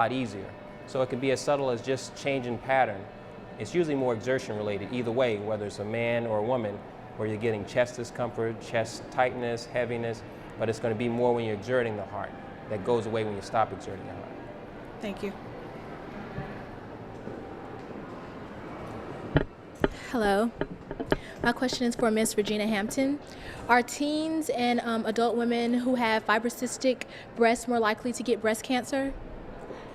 a lot easier. So it can be as subtle as just changing pattern. It's usually more exertion related either way, whether it's a man or a woman, where you're getting chest discomfort, chest tightness, heaviness, but it's going to be more when you're exerting the heart. That goes away when you stop exerting the heart. Thank you. Hello. My question is for Miss Regina Hampton. Are teens and adult women who have fibrocystic breasts more likely to get breast cancer?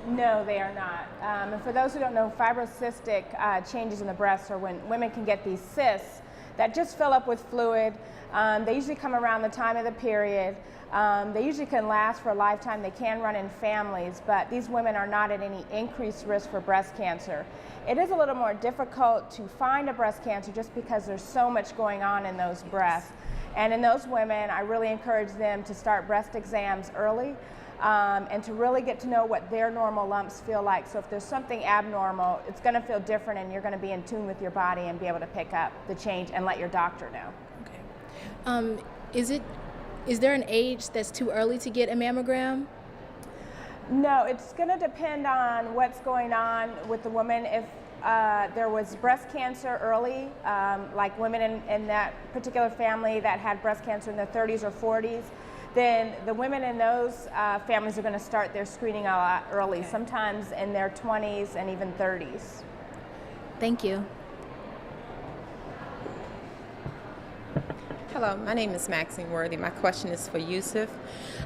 No, they are not. And for those who don't know, fibrocystic changes in the breasts are when women can get these cysts that just fill up with fluid. They usually come around the time of the period. They usually can last for a lifetime. They can run in families, but these women are not at any increased risk for breast cancer. It is a little more difficult to find a breast cancer just because there's so much going on in those breasts. And in those women, I really encourage them to start breast exams early and to really get to know what their normal lumps feel like. So if there's something abnormal, it's going to feel different and you're going to be in tune with your body and be able to pick up the change and let your doctor know. Okay. Is there an age that's too early to get a mammogram? No, it's going to depend on what's going on with the woman. If there was breast cancer early, like women in that particular family that had breast cancer in their 30s or 40s, then the women in those families are going to start their screening a lot early, sometimes in their 20s and even 30s. Thank you. Hello, my name is Maxine Worthy. My question is for Yusef.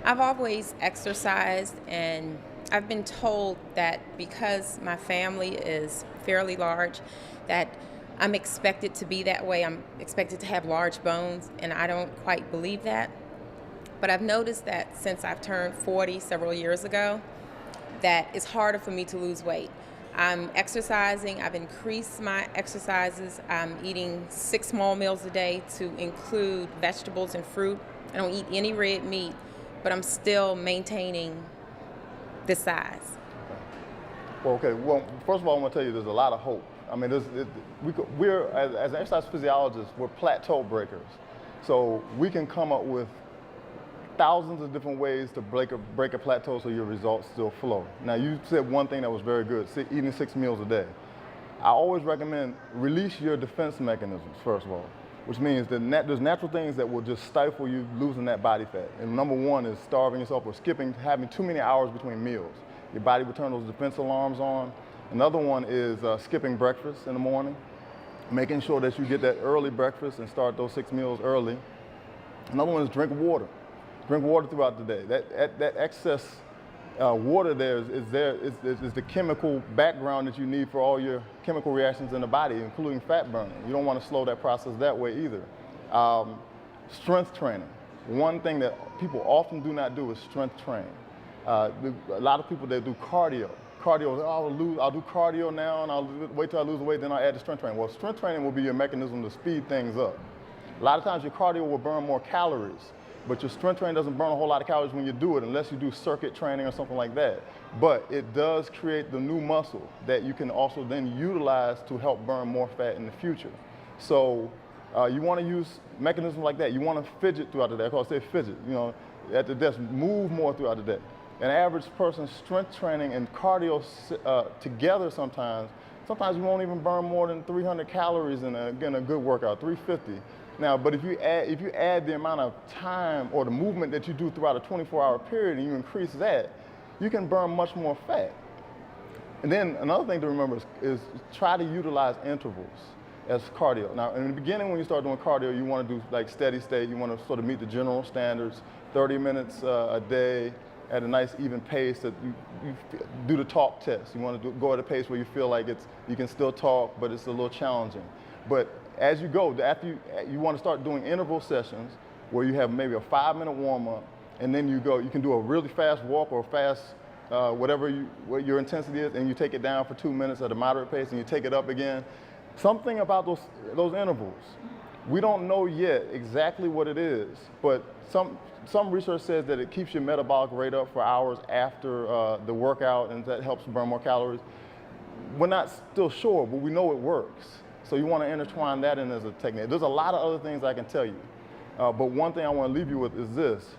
I've always exercised, and I've been told that because my family is fairly large, that I'm expected to be that way. I'm expected to have large bones, and I don't quite believe that. But I've noticed that since I've turned 40 several years ago, that it's harder for me to lose weight. I'm exercising. I've increased my exercises. I'm eating 6 small meals a day to include vegetables and fruit. I don't eat any red meat, but I'm still maintaining this size. Well, first of all, I want to tell you there's a lot of hope. I mean, we're as an exercise physiologist, we're plateau breakers. So we can come up with thousands of different ways to break a plateau so your results still flow. Now, you said one thing that was very good, eating 6 meals a day. I always recommend release your defense mechanisms, first of all, which means that there's natural things that will just stifle you losing that body fat. And number one is starving yourself or having too many hours between meals. Your body will turn those defense alarms on. Another one is skipping breakfast in the morning, making sure that you get that early breakfast and start those 6 meals early. Another one is drink water. Drink water throughout the day. That excess water there is the chemical background that you need for all your chemical reactions in the body, including fat burning. You don't want to slow that process that way either. Strength training. One thing that people often do not do is strength train. A lot of people that do cardio. I'll do cardio now and I'll wait till I lose weight, then I'll add the strength training. Well, strength training will be your mechanism to speed things up. A lot of times your cardio will burn more calories, but your strength training doesn't burn a whole lot of calories when you do it unless you do circuit training or something like that. But it does create the new muscle that you can also then utilize to help burn more fat in the future. So you want to use mechanisms like that. You want to fidget throughout the day. I call it fidget, at the desk, move more throughout the day. An average person's strength training and cardio together sometimes you won't even burn more than 300 calories in a good workout, 350. Now, but if you add the amount of time or the movement that you do throughout a 24-hour period and you increase that, you can burn much more fat. And then another thing to remember is try to utilize intervals as cardio. Now, in the beginning when you start doing cardio, you want to do like steady state. You want to sort of meet the general standards, 30 minutes a day at a nice even pace that you do the talk test. You want to go at a pace where you feel like you can still talk, but it's a little challenging. But as you go, after you want to start doing interval sessions where you have maybe a 5-minute warm-up, and then you can do a really fast walk or fast, what your intensity is, and you take it down for 2 minutes at a moderate pace, and you take it up again. Something about those intervals. We don't know yet exactly what it is, but some research says that it keeps your metabolic rate up for hours after the workout, and that helps burn more calories. We're not still sure, but we know it works. So you want to intertwine that in as a technique. There's a lot of other things I can tell you, but one thing I want to leave you with is this.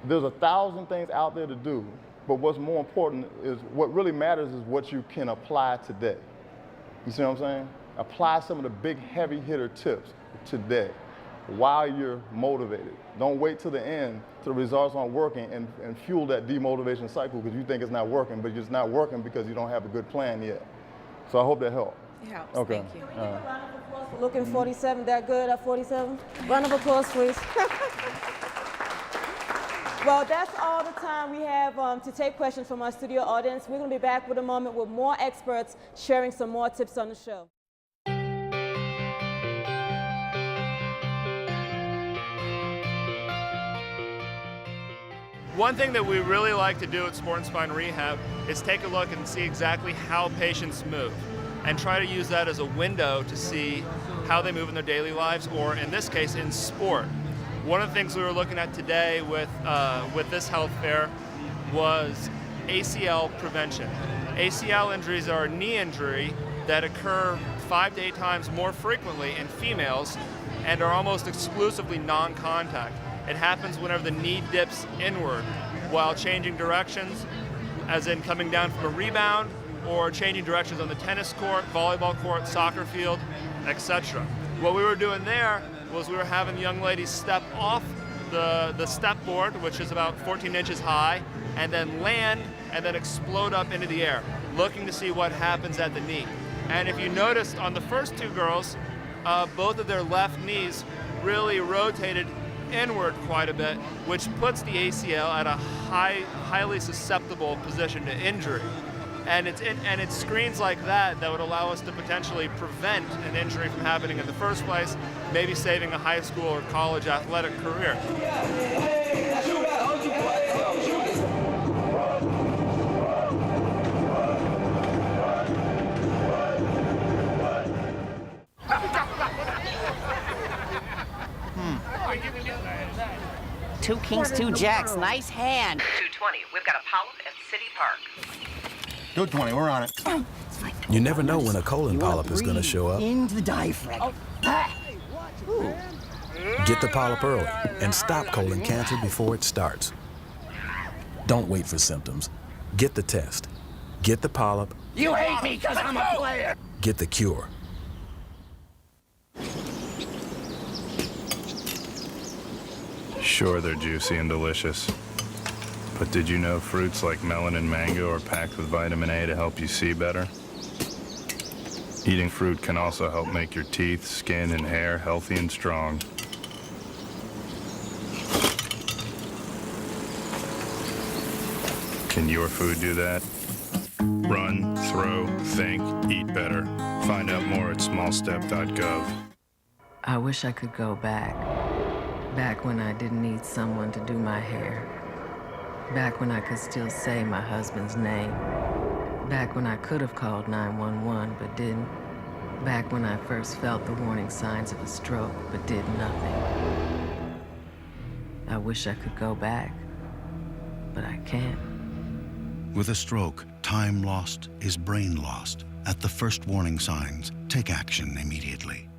There's 1,000 things out there to do, but what's more important is what really matters is what you can apply today. You see what I'm saying? Apply some of the big heavy hitter tips today while you're motivated. Don't wait till the end, till the results aren't working and fuel that demotivation cycle because you think it's not working, but it's not working because you don't have a good plan yet. So I hope that helped. It helps. Okay. Thank you. Can we give a round of applause for looking 47? That good at 47? Round of applause, please. Well, that's all the time we have to take questions from our studio audience. We're going to be back with a moment with more experts sharing some more tips on the show. One thing that we really like to do at Sport and Spine Rehab is take a look and see exactly how patients move and try to use that as a window to see how they move in their daily lives, or in this case, in sport. One of the things we were looking at today with this health fair was ACL prevention. ACL injuries are a knee injury that occur 5 to 8 times more frequently in females and are almost exclusively non-contact. It happens whenever the knee dips inward while changing directions, as in coming down from a rebound or changing directions on the tennis court, volleyball court, soccer field, etc. What we were doing there was we were having young ladies step off the step board, which is about 14 inches high, and then land and then explode up into the air, looking to see what happens at the knee. And if you noticed on the first 2 girls, both of their left knees really rotated inward quite a bit, which puts the ACL at a highly susceptible position to injury. And it's screens like that that would allow us to potentially prevent an injury from happening in the first place, maybe saving a high school or college athletic career. Two kings, 2 jacks. Nice hand. 220. We've got a polyp at City Park. 220, we're on it. You never know when a colon polyp is going to show up. Into the diaphragm. Get the polyp early and stop colon cancer before it starts. Don't wait for symptoms. Get the test. Get the polyp. You hate me because I'm a player. Get the cure. Sure, they're juicy and delicious. But did you know fruits like melon and mango are packed with vitamin A to help you see better? Eating fruit can also help make your teeth, skin, and hair healthy and strong. Can your food do that? Run, throw, think, eat better. Find out more at smallstep.gov. I wish I could go back. Back when I didn't need someone to do my hair. Back when I could still say my husband's name. Back when I could have called 911 but didn't. Back when I first felt the warning signs of a stroke but did nothing. I wish I could go back, but I can't. With a stroke, time lost is brain lost. At the first warning signs, take action immediately.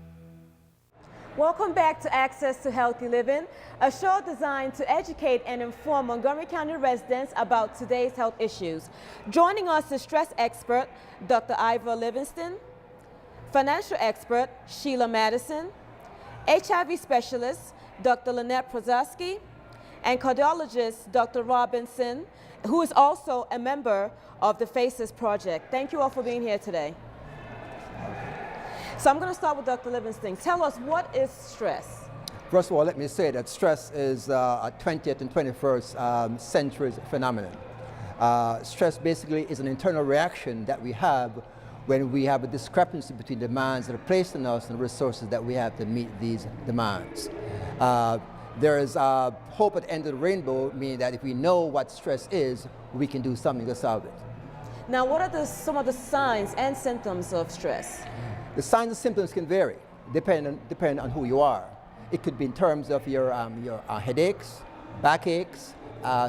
Welcome back to Access to Healthy Living, a show designed to educate and inform Montgomery County residents about today's health issues. Joining us is stress expert Dr. Ivor Livingston, financial expert Sheila Madison, HIV specialist Dr. Lynette Posorske, and cardiologist Dr. Robinson, who is also a member of the FACES project. Thank you all for being here today. So I'm going to start with Dr. Livingston. Tell us, what is stress? First of all, let me say that stress is a 20th and 21st century's phenomenon. Stress basically is an internal reaction that we have when we have a discrepancy between demands that are placed on us and the resources that we have to meet these demands. There is hope at the end of the rainbow, meaning that if we know what stress is, we can do something to solve it. Now, what are some of the signs and symptoms of stress? The signs and symptoms can vary, depending on who you are. It could be in terms of your headaches, backaches,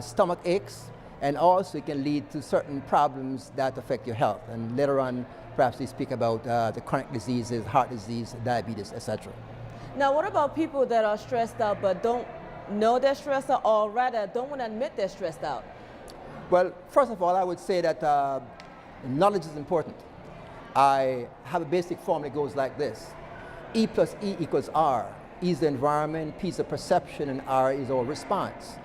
stomach aches, and also it can lead to certain problems that affect your health. And later on, perhaps we speak about the chronic diseases, heart disease, diabetes, etc. Now, what about people that are stressed out but don't know they're stressed out, or rather don't want to admit they're stressed out? Well, first of all, I would say that knowledge is important. I have a basic formula that goes like this. E plus E equals R. E is the environment, P is the perception, and R is our response.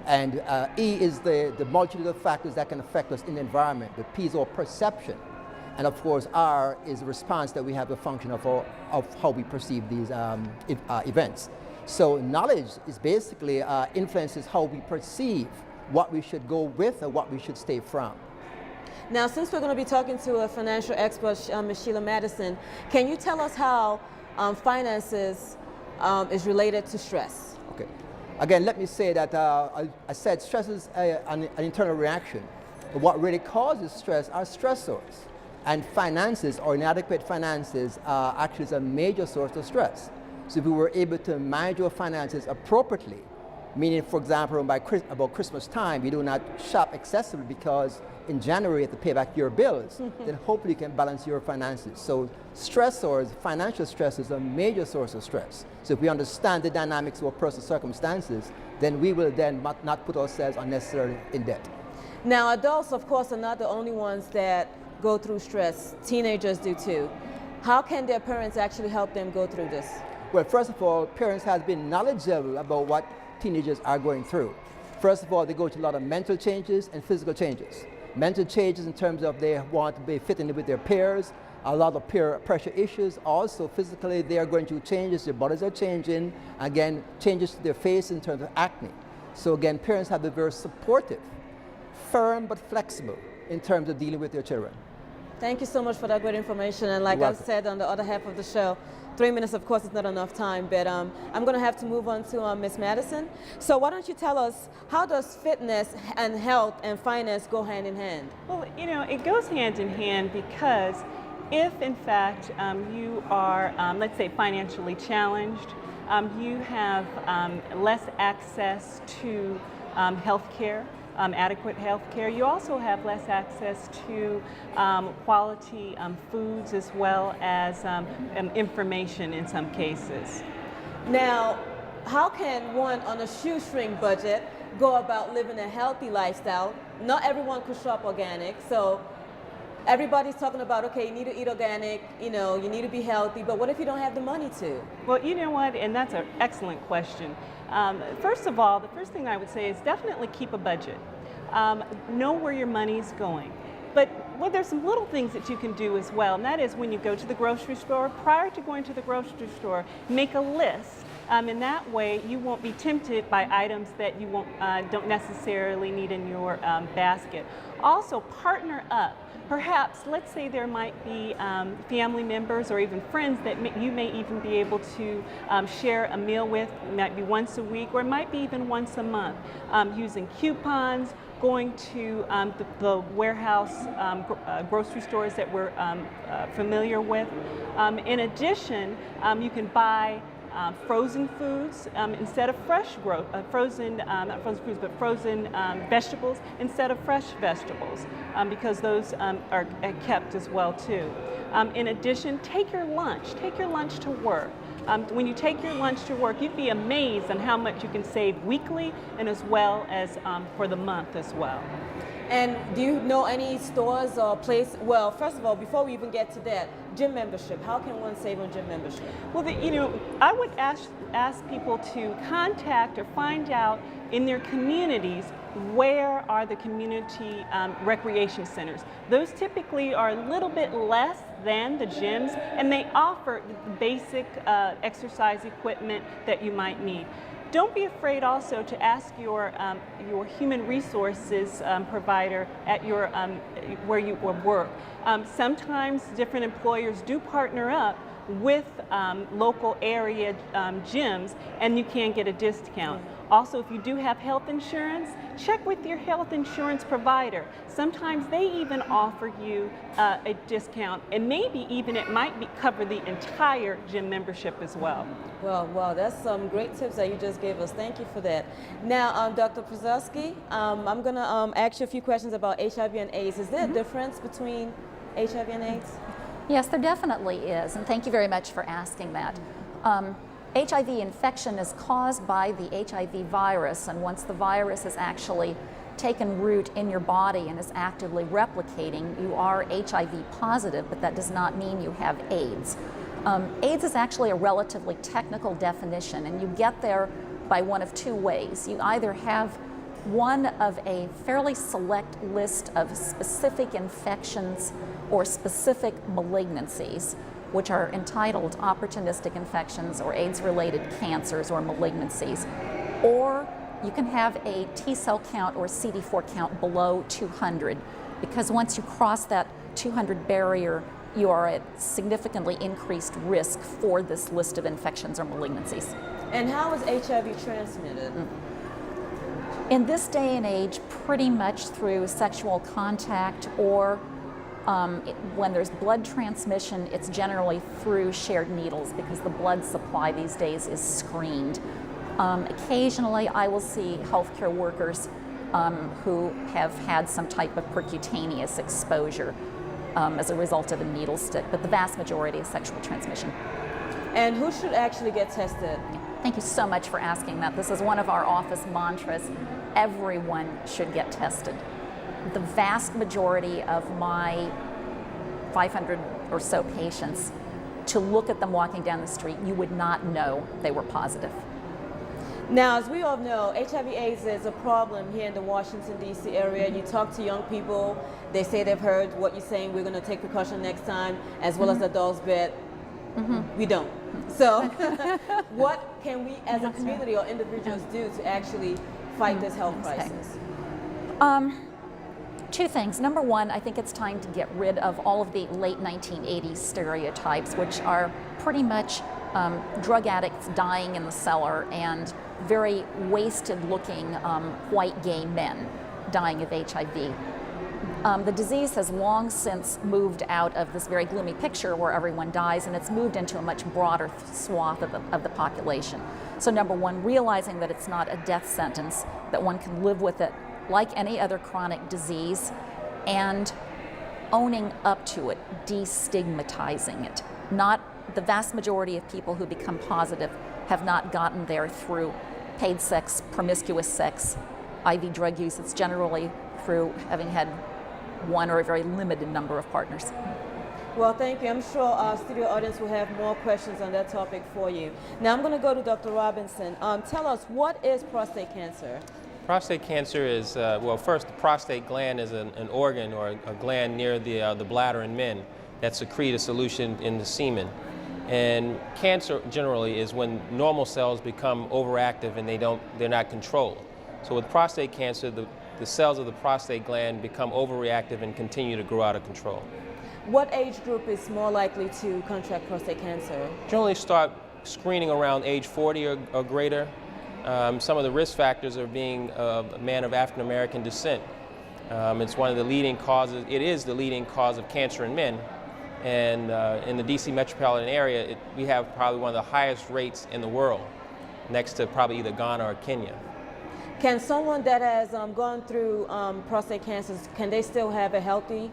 And E is the multitude of factors that can affect us in the environment. The P is our perception. And of course, R is the response that we have, the function of how we perceive these events. So knowledge is basically influences how we perceive what we should go with and what we should stay from. Now, since we're going to be talking to a financial expert, Ms. Sheila Madison, can you tell us how finances is related to stress? Okay. Again, let me say that I said stress is an internal reaction. But what really causes stress are stressors. And finances, or inadequate finances, actually is a major source of stress. So if we were able to manage our finances appropriately, meaning, for example, about Christmas time, you do not shop excessively because in January you have to pay back your bills, then hopefully you can balance your finances. So stressors, financial stress is a major source of stress. So if we understand the dynamics of our personal circumstances, then we will then not put ourselves unnecessarily in debt. Now, adults, of course, are not the only ones that go through stress. Teenagers do too. How can their parents actually help them go through this? Well, first of all, parents have been knowledgeable about what teenagers are going through. First of all, they go through a lot of mental changes and physical changes. Mental changes in terms of they want to be fitting in with their peers, a lot of peer pressure issues. Also, physically, they are going through changes, their bodies are changing. Again, changes to their face in terms of acne. So again, parents have to be very supportive, firm but flexible in terms of dealing with their children. Thank you so much for that great information. And like I said on the other half of the show, 3 minutes, of course, is not enough time, but I'm going to have to move on to Ms. Madison. So why don't you tell us, how does fitness and health and finance go hand in hand? Well, you know, it goes hand in hand because if, in fact, you are, let's say, financially challenged, you have less access to health care. Adequate health care. You also have less access to quality foods as well as information in some cases. Now, how can one on a shoestring budget go about living a healthy lifestyle? Not everyone could shop organic, so everybody's talking about, okay, you need to eat organic, you know, you need to be healthy, but what if you don't have the money to? Well, you know what, and that's an excellent question. First of all, the first thing I would say is definitely keep a budget. Know where your money's going. But there's some little things that you can do as well, and that is when you go to the grocery store, prior to going to the grocery store, make a list. And that way you won't be tempted by items that you don't necessarily need in your basket. Also, partner up. Perhaps, let's say there might be family members or even friends that you may even be able to share a meal with. It might be once a week or it might be even once a month. Using coupons, going to the warehouse grocery stores that we're familiar with. In addition, you can buy frozen foods instead of not frozen foods, but frozen vegetables instead of fresh vegetables, because those are kept as well too. In addition, take your lunch to work. When you take your lunch to work, you'd be amazed on how much you can save weekly and as well as for the month as well. And do you know any stores or place? Well, first of all, before we even get to that, gym membership. How can one save on gym membership? Well, I would ask people to contact or find out in their communities where are the community recreation centers. Those typically are a little bit less than the gyms, and they offer basic exercise equipment that you might need. Don't be afraid also to ask your human resources provider at your where you work. Sometimes different employers do partner up with local area gyms, and you can get a discount. Also, if you do have health insurance, check with your health insurance provider. Sometimes they even offer you a discount, and maybe even it might cover the entire gym membership as well. Well, wow, that's some great tips that you just gave us. Thank you for that. Now, Dr. Posorske, I'm going to ask you a few questions about HIV and AIDS. Is there a difference between HIV and AIDS? Yes, there definitely is, and thank you very much for asking that. HIV infection is caused by the HIV virus, and once the virus is actually taken root in your body and is actively replicating, you are HIV positive, but that does not mean you have AIDS. AIDS is actually a relatively technical definition, and you get there by one of two ways. You either have one of a fairly select list of specific infections or specific malignancies, which are entitled opportunistic infections or AIDS-related cancers or malignancies, or you can have a T cell count or CD4 count below 200, because once you cross that 200 barrier, you are at significantly increased risk for this list of infections or malignancies. And how is HIV transmitted? In this day and age, pretty much through sexual contact, or when there's blood transmission, it's generally through shared needles, because the blood supply these days is screened. Occasionally, I will see healthcare workers who have had some type of percutaneous exposure as a result of a needle stick, but the vast majority is sexual transmission. And who should actually get tested? Thank you so much for asking that. This is one of our office mantras. Everyone should get tested. The vast majority of my 500 or so patients, to look at them walking down the street, you would not know they were positive. Now, as we all know, HIV/AIDS is a problem here in the Washington, D.C. area. You talk to young people, they say they've heard what you're saying, we're going to take precaution next time, as well as adults, but we don't. So what can we as a community or individuals do to actually fight this health crisis? Two things. Number one, I think it's time to get rid of all of the late 1980s stereotypes, which are pretty much drug addicts dying in the cellar and very wasted-looking white gay men dying of HIV. The disease has long since moved out of this very gloomy picture where everyone dies, and it's moved into a much broader swath of the population. So number one, realizing that it's not a death sentence, that one can live with it like any other chronic disease, and owning up to it, destigmatizing it. The vast majority of people who become positive have not gotten there through paid sex, promiscuous sex, IV drug use. It's generally through having had one or a very limited number of partners. Well, thank you. I'm sure our studio audience will have more questions on that topic for you. Now I'm going to go to Dr. Robinson. Tell us, what is prostate cancer? Prostate cancer is, well, first, the prostate gland is an organ or a gland near the bladder in men that secrete a solution in the semen. And cancer generally is when normal cells become overactive and they're not controlled. So with prostate cancer, the cells of the prostate gland become overreactive and continue to grow out of control. What age group is more likely to contract prostate cancer? Generally start screening around age 40 or greater. Some of the risk factors are being a man of African American descent. It's one of the leading causes, it is the leading cause of cancer in men. And in the DC metropolitan area, we have probably one of the highest rates in the world, next to probably either Ghana or Kenya. Can someone that has gone through prostate cancer, can they still have a healthy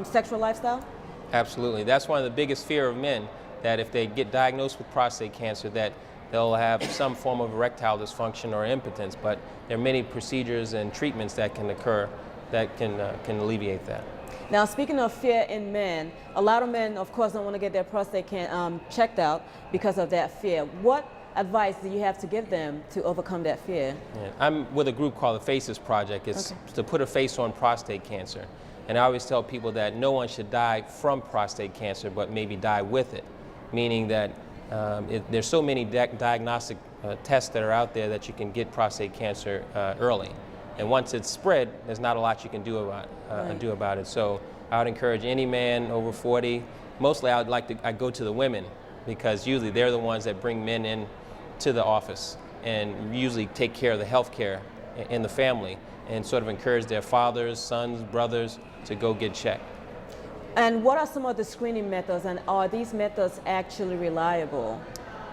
sexual lifestyle? Absolutely. That's one of the biggest fear of men, that if they get diagnosed with prostate cancer, that they'll have some form of erectile dysfunction or impotence. But there are many procedures and treatments that can occur that can alleviate that. Now, speaking of fear in men, a lot of men, of course, don't want to get their prostate checked out because of that fear. What advice do you have to give them to overcome that fear? Yeah, I'm with a group called the Faces Project. It's to put a face on prostate cancer. And I always tell people that no one should die from prostate cancer, but maybe die with it, meaning that there's so many diagnostic tests that are out there that you can get prostate cancer early. And once it's spread, there's not a lot you can do about it. So I would encourage any man over 40. Mostly I go to the women, because usually they're the ones that bring men in to the office and usually take care of the health care in the family, and sort of encourage their fathers, sons, brothers to go get checked. And what are some of the screening methods, and are these methods actually reliable?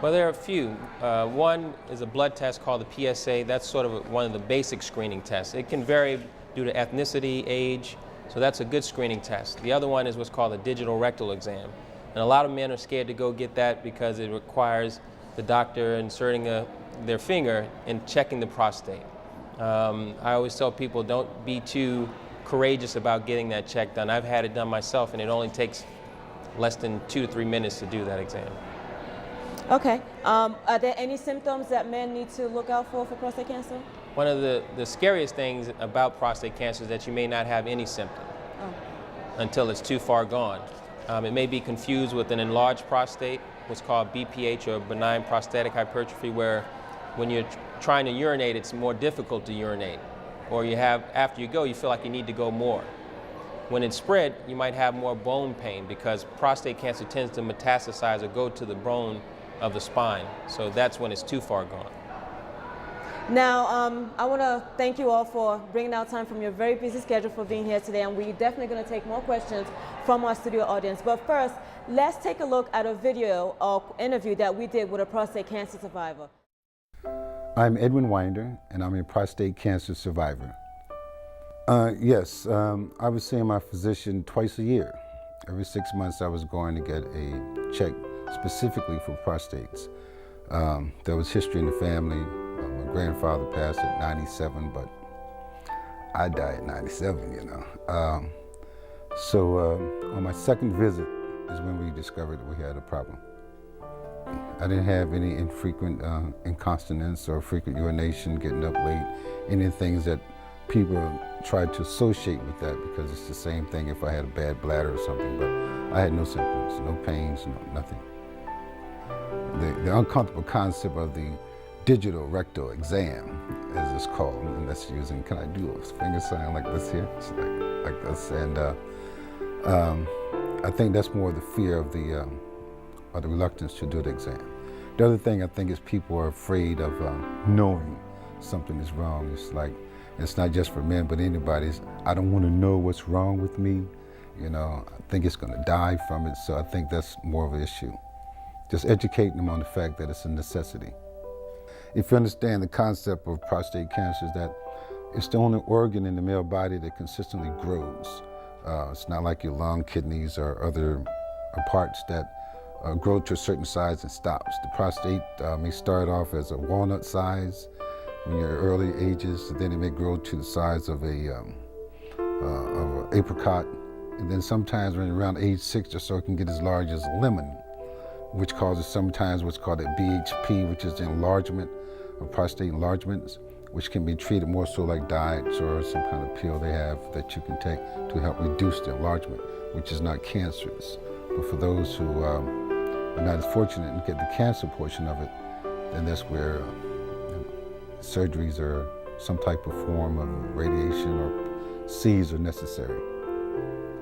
Well, there are a few. One is a blood test called the PSA. That's sort of one of the basic screening tests. It can vary due to ethnicity, age, so that's a good screening test. The other one is what's called a digital rectal exam. And a lot of men are scared to go get that because it requires the doctor inserting their finger and checking the prostate. I always tell people don't be too courageous about getting that check done. I've had it done myself, and it only takes less than 2 to 3 minutes to do that exam. Okay. Are there any symptoms that men need to look out for prostate cancer? One of the scariest things about prostate cancer is that you may not have any symptom until it's too far gone. It may be confused with an enlarged prostate, what's called BPH, or benign prostatic hypertrophy, where when you're trying to urinate, it's more difficult to urinate. Or you have, after you go, you feel like you need to go more. When it's spread, you might have more bone pain because prostate cancer tends to metastasize or go to the bone of the spine. So that's when it's too far gone. Now, I want to thank you all for bringing out time from your very busy schedule for being here today, and we're definitely going to take more questions from our studio audience. But first, let's take a look at a video or interview that we did with a prostate cancer survivor. I'm Edwin Winder, and I'm a prostate cancer survivor. Yes, I was seeing my physician twice a year. Every 6 months I was going to get a check specifically for prostates. There was history in the family. My grandfather passed at 97, but I died at 97, you know. So on my second visit is when we discovered that we had a problem. I didn't have any infrequent incontinence or frequent urination, getting up late, any things that people try to associate with that because it's the same thing if I had a bad bladder or something, but I had no symptoms, no pains, nothing. The uncomfortable concept of the digital rectal exam, as it's called, and that's using, can I do a finger sign like this here? It's like this, and I think that's more the fear of the reluctance to do the exam. The other thing I think is people are afraid of knowing something is wrong. It's like, it's not just for men, but anybody. I don't want to know what's wrong with me. You know, I think it's going to die from it, so I think that's more of an issue. Just educating them on the fact that it's a necessity. If you understand the concept of prostate cancer, is that it's the only organ in the male body that consistently grows. It's not like your lung, kidneys, or other parts that grow to a certain size and stops. The prostate may start off as a walnut size when you're early ages, then it may grow to the size of an apricot, and then sometimes when around age 6 or so, it can get as large as a lemon, which causes sometimes what's called a BHP, which is the enlargement of prostate enlargements, which can be treated more so like diets or some kind of pill they have that you can take to help reduce the enlargement, which is not cancerous. But for those who are not as fortunate and get the cancer portion of it, then that's where surgeries or some type of form of radiation or Cs are necessary.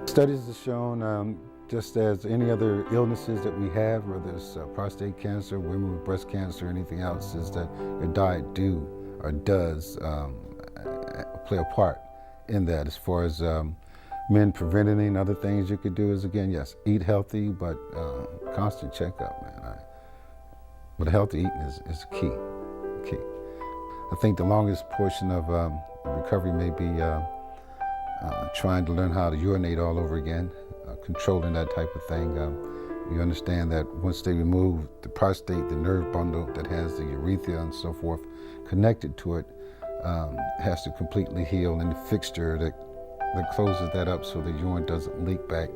Studies have shown, just as any other illnesses that we have, whether it's prostate cancer, women with breast cancer, or anything else, is that your diet does play a part in that. As far as men preventing other things you could do is, again, yes, eat healthy, but constant checkup, man. But healthy eating is key. I think the longest portion of recovery may be trying to learn how to urinate all over again, controlling that type of thing. You understand that once they remove the prostate, the nerve bundle that has the urethra and so forth connected to it has to completely heal, and the fixture that closes that up so the urine doesn't leak back,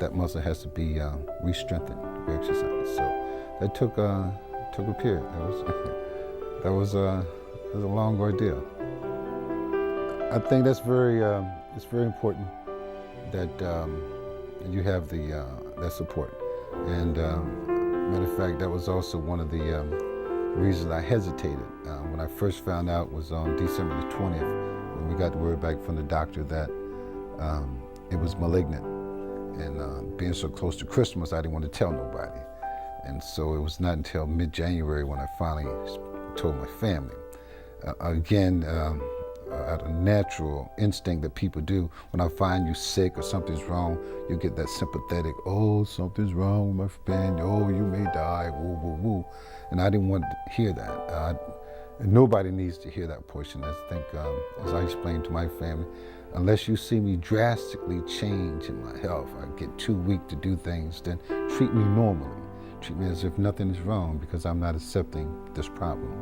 that muscle has to be re-strengthened, re-exercised. So that took a period. That was a long ordeal. I think that's it's very important that you have that support. And matter of fact, that was also one of the reasons I hesitated. When I first found out was on December the 20th, when we got the word back from the doctor that it was malignant. And being so close to Christmas, I didn't want to tell nobody. And so it was not until mid-January when I finally told my family. Again, out of natural instinct that people do, when I find you sick or something's wrong, you get that sympathetic, oh, something's wrong with my friend, oh, you may die, woo, woo, woo. And I didn't want to hear that. Nobody needs to hear that portion. I think, as I explained to my family, unless you see me drastically change in my health, I get too weak to do things, then treat me normally. Treat me as if nothing is wrong, because I'm not accepting this problem.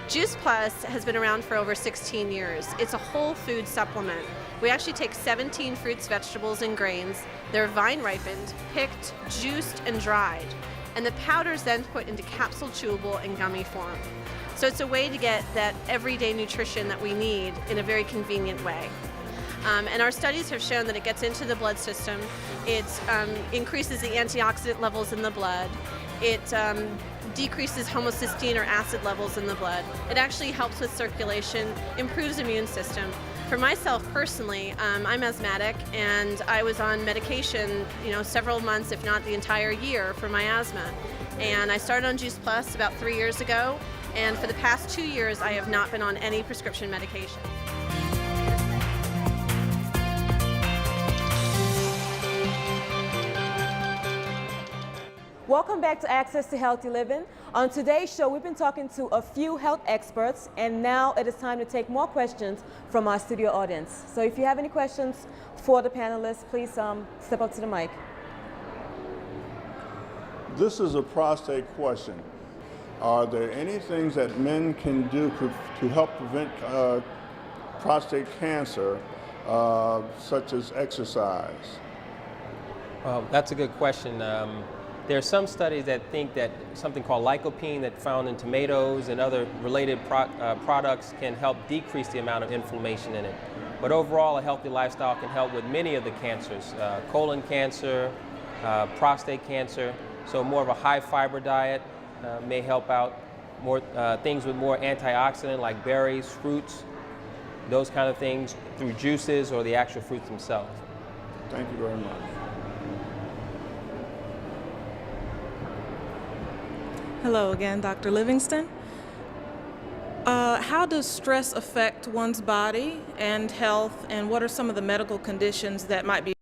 Juice Plus has been around for over 16 years. It's a whole food supplement. We actually take 17 fruits, vegetables, and grains. They're vine ripened, picked, juiced, and dried. And the powder is then put into capsule, chewable, and gummy form. So it's a way to get that everyday nutrition that we need in a very convenient way. And our studies have shown that it gets into the blood system, it increases the antioxidant levels in the blood, it decreases homocysteine or acid levels in the blood. It actually helps with circulation, improves immune system. For myself personally, I'm asthmatic, and I was on medication, several months, if not the entire year, for my asthma. And I started on Juice Plus about 3 years ago, and for the past 2 years, I have not been on any prescription medication. Welcome back to Access to Healthy Living. On today's show, we've been talking to a few health experts, and now it is time to take more questions from our studio audience. So if you have any questions for the panelists, please step up to the mic. This is a prostate question. Are there any things that men can do to help prevent prostate cancer, such as exercise? Well, that's a good question. There are some studies that think that something called lycopene that's found in tomatoes and other related products can help decrease the amount of inflammation in it. But overall, a healthy lifestyle can help with many of the cancers, colon cancer, prostate cancer. So more of a high fiber diet may help out. More things with more antioxidant like berries, fruits, those kind of things through juices or the actual fruits themselves. Thank you very much. Hello again, Dr. Livingston. How does stress affect one's body and health, and what are some of the medical conditions that might be